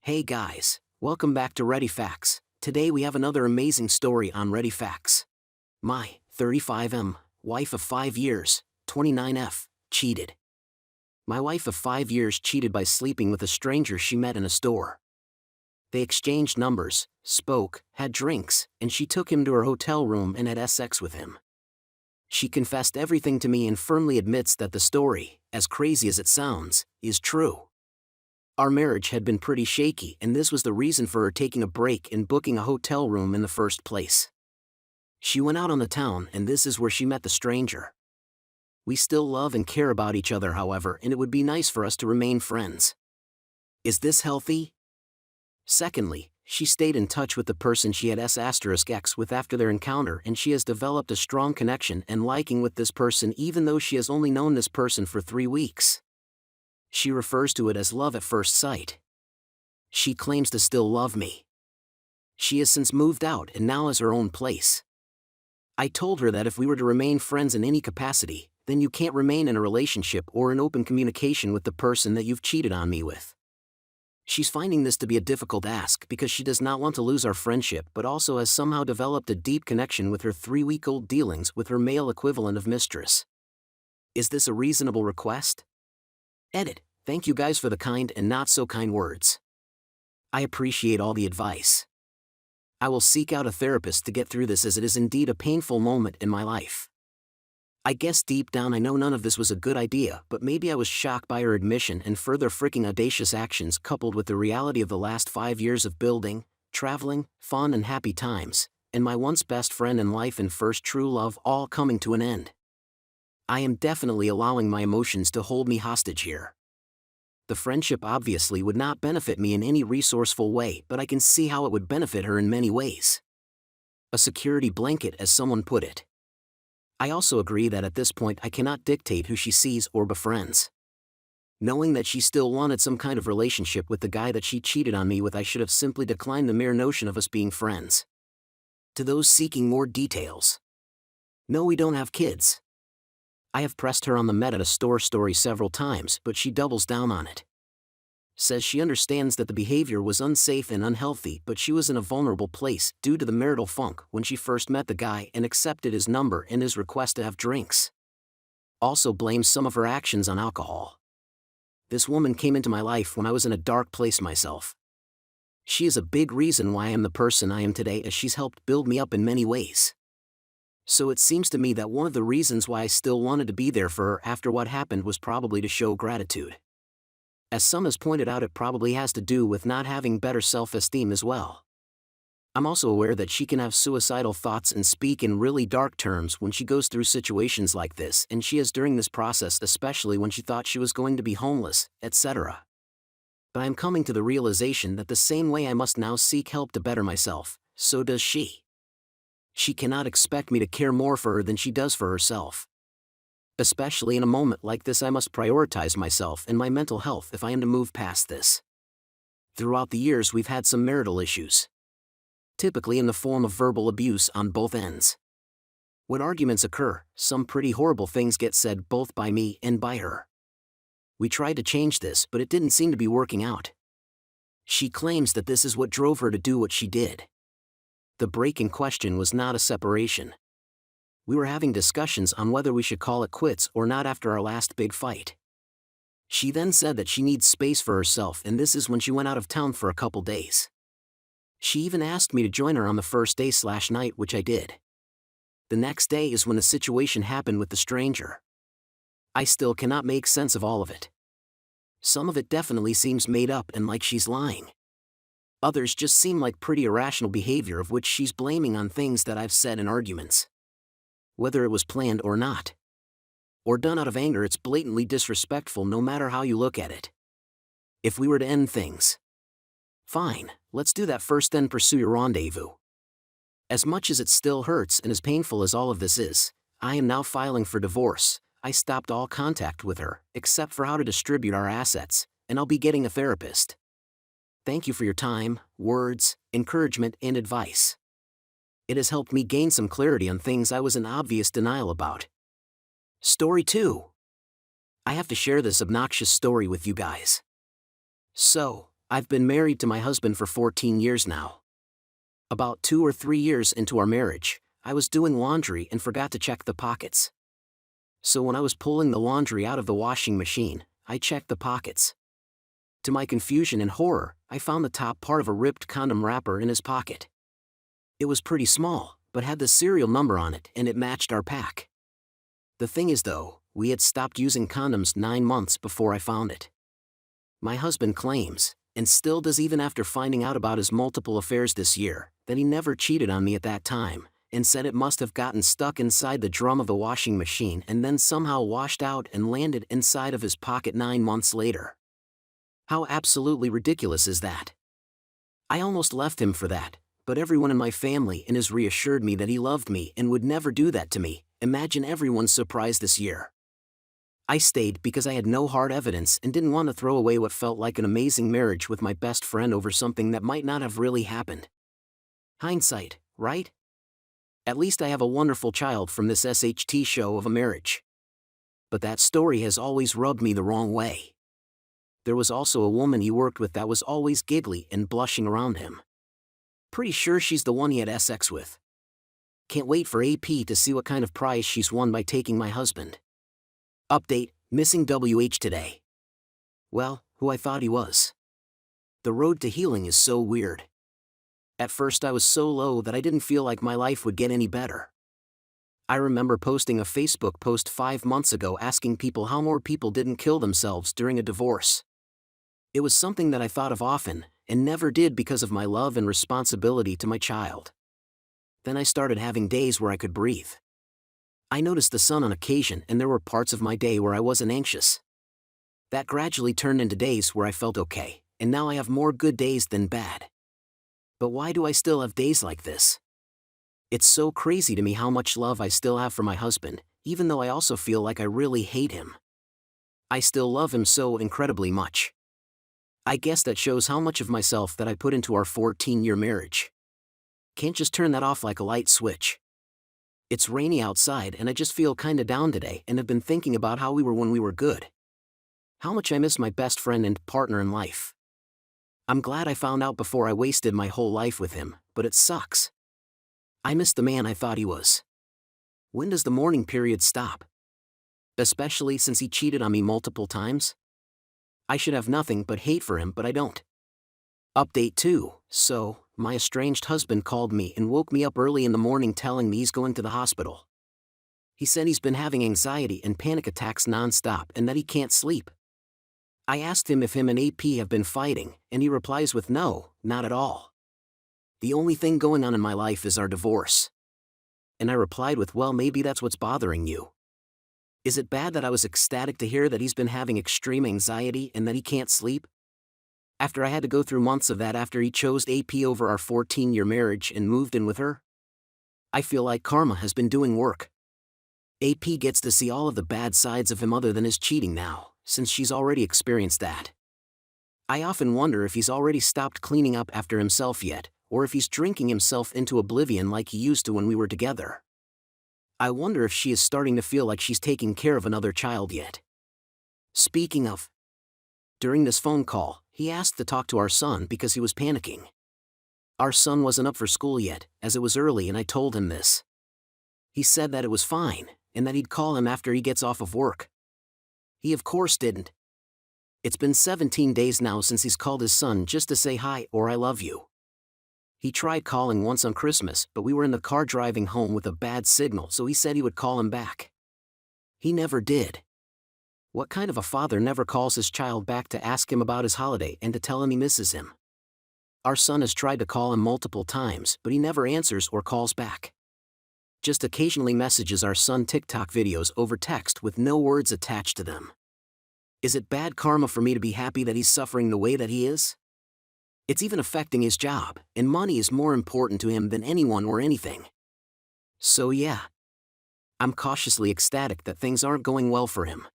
Hey guys, welcome back to Ready Facts. Today we have another amazing story on Ready Facts. My 35M, wife of 5 years, 29F, cheated. My wife of 5 years cheated by sleeping with a stranger she met in a store. They exchanged numbers, spoke, had drinks, and she took him to her hotel room and had sex with him. She confessed everything to me and firmly admits that the story, as crazy as it sounds, is true. Our marriage had been pretty shaky, and this was the reason for her taking a break and booking a hotel room in the first place. She went out on the town, and this is where she met the stranger. We still love and care about each other, however, and it would be nice for us to remain friends. Is this healthy? Secondly, she stayed in touch with the person she had X with after their encounter, and she has developed a strong connection and liking with this person even though she has only known this person for 3 weeks. She refers to it as love at first sight. She claims to still love me. She has since moved out and now has her own place. I told her that if we were to remain friends in any capacity, then you can't remain in a relationship or in open communication with the person that you've cheated on me with. She's finding this to be a difficult ask because she does not want to lose our friendship but also has somehow developed a deep connection with her 3-week-old dealings with her male equivalent of mistress. Is this a reasonable request? Edit. Thank you guys for the kind and not so kind words. I appreciate all the advice. I will seek out a therapist to get through this as it is indeed a painful moment in my life. I guess deep down I know none of this was a good idea, but maybe I was shocked by her admission and further freaking audacious actions coupled with the reality of the last 5 years of building, traveling, fun and happy times, and my once best friend in life and first true love all coming to an end. I am definitely allowing my emotions to hold me hostage here. The friendship obviously would not benefit me in any resourceful way, but I can see how it would benefit her in many ways. A security blanket, as someone put it. I also agree that at this point I cannot dictate who she sees or befriends. Knowing that she still wanted some kind of relationship with the guy that she cheated on me with, I should have simply declined the mere notion of us being friends. To those seeking more details. No, we don't have kids. I have pressed her on the met at a store story several times, but she doubles down on it. Says she understands that the behavior was unsafe and unhealthy, but she was in a vulnerable place due to the marital funk when she first met the guy and accepted his number and his request to have drinks. Also blames some of her actions on alcohol. This woman came into my life when I was in a dark place myself. She is a big reason why I am the person I am today, as she's helped build me up in many ways. So it seems to me that one of the reasons why I still wanted to be there for her after what happened was probably to show gratitude. As some has pointed out, it probably has to do with not having better self-esteem as well. I'm also aware that she can have suicidal thoughts and speak in really dark terms when she goes through situations like this, and she has during this process, especially when she thought she was going to be homeless, etc. But I am coming to the realization that the same way I must now seek help to better myself, so does she. She cannot expect me to care more for her than she does for herself. Especially in a moment like this, I must prioritize myself and my mental health if I am to move past this. Throughout the years we've had some marital issues. Typically in the form of verbal abuse on both ends. When arguments occur, some pretty horrible things get said both by me and by her. We tried to change this, but it didn't seem to be working out. She claims that this is what drove her to do what she did. The break in question was not a separation. We were having discussions on whether we should call it quits or not after our last big fight. She then said that she needs space for herself, and this is when she went out of town for a couple days. She even asked me to join her on the first day/night, which I did. The next day is when the situation happened with the stranger. I still cannot make sense of all of it. Some of it definitely seems made up and like she's lying. Others just seem like pretty irrational behavior of which she's blaming on things that I've said in arguments. Whether it was planned or not, or done out of anger, it's blatantly disrespectful no matter how you look at it. If we were to end things, fine, let's do that first, then pursue your rendezvous. As much as it still hurts and as painful as all of this is, I am now filing for divorce. I stopped all contact with her, except for how to distribute our assets, and I'll be getting a therapist. Thank you for your time, words, encouragement, and advice. It has helped me gain some clarity on things I was in obvious denial about. Story 2. I have to share this obnoxious story with you guys. So, I've been married to my husband for 14 years now. About 2 or 3 years into our marriage, I was doing laundry and forgot to check the pockets. So when I was pulling the laundry out of the washing machine, I checked the pockets. To my confusion and horror, I found the top part of a ripped condom wrapper in his pocket. It was pretty small, but had the serial number on it and it matched our pack. The thing is though, we had stopped using condoms 9 months before I found it. My husband claims, and still does even after finding out about his multiple affairs this year, that he never cheated on me at that time, and said it must have gotten stuck inside the drum of the washing machine and then somehow washed out and landed inside of his pocket 9 months later. How absolutely ridiculous is that? I almost left him for that, but everyone in my family and has reassured me that he loved me and would never do that to me. Imagine everyone's surprise this year. I stayed because I had no hard evidence and didn't want to throw away what felt like an amazing marriage with my best friend over something that might not have really happened. Hindsight, right? At least I have a wonderful child from this SHT show of a marriage. But that story has always rubbed me the wrong way. There was also a woman he worked with that was always giggly and blushing around him. Pretty sure she's the one he had sex with. Can't wait for AP to see what kind of prize she's won by taking my husband. Update, missing WH today. Well, who I thought he was. The road to healing is so weird. At first I was so low that I didn't feel like my life would get any better. I remember posting a Facebook post 5 months ago asking people how more people didn't kill themselves during a divorce. It was something that I thought of often, and never did because of my love and responsibility to my child. Then I started having days where I could breathe. I noticed the sun on occasion and there were parts of my day where I wasn't anxious. That gradually turned into days where I felt okay, and now I have more good days than bad. But why do I still have days like this? It's so crazy to me how much love I still have for my husband, even though I also feel like I really hate him. I still love him so incredibly much. I guess that shows how much of myself that I put into our 14-year marriage. Can't just turn that off like a light switch. It's rainy outside and I just feel kinda down today and have been thinking about how we were when we were good. How much I miss my best friend and partner in life. I'm glad I found out before I wasted my whole life with him, but it sucks. I miss the man I thought he was. When does the mourning period stop? Especially since he cheated on me multiple times? I should have nothing but hate for him, but I don't. Update 2, so, my estranged husband called me and woke me up early in the morning telling me he's going to the hospital. He said he's been having anxiety and panic attacks non-stop and that he can't sleep. I asked him if him and AP have been fighting, and he replies with no, not at all. The only thing going on in my life is our divorce. And I replied with, well, maybe that's what's bothering you. Is it bad that I was ecstatic to hear that he's been having extreme anxiety and that he can't sleep? After I had to go through months of that after he chose AP over our 14-year marriage and moved in with her? I feel like karma has been doing work. AP gets to see all of the bad sides of him other than his cheating now, since she's already experienced that. I often wonder if he's already stopped cleaning up after himself yet, or if he's drinking himself into oblivion like he used to when we were together. I wonder if she is starting to feel like she's taking care of another child yet. Speaking of, during this phone call, he asked to talk to our son because he was panicking. Our son wasn't up for school yet, as it was early, and I told him this. He said that it was fine, and that he'd call him after he gets off of work. He of course didn't. It's been 17 days now since he's called his son just to say hi or I love you. He tried calling once on Christmas, but we were in the car driving home with a bad signal, so he said he would call him back. He never did. What kind of a father never calls his child back to ask him about his holiday and to tell him he misses him? Our son has tried to call him multiple times, but he never answers or calls back. Just occasionally messages our son TikTok videos over text with no words attached to them. Is it bad karma for me to be happy that he's suffering the way that he is? It's even affecting his job, and money is more important to him than anyone or anything. So yeah. I'm cautiously ecstatic that things aren't going well for him.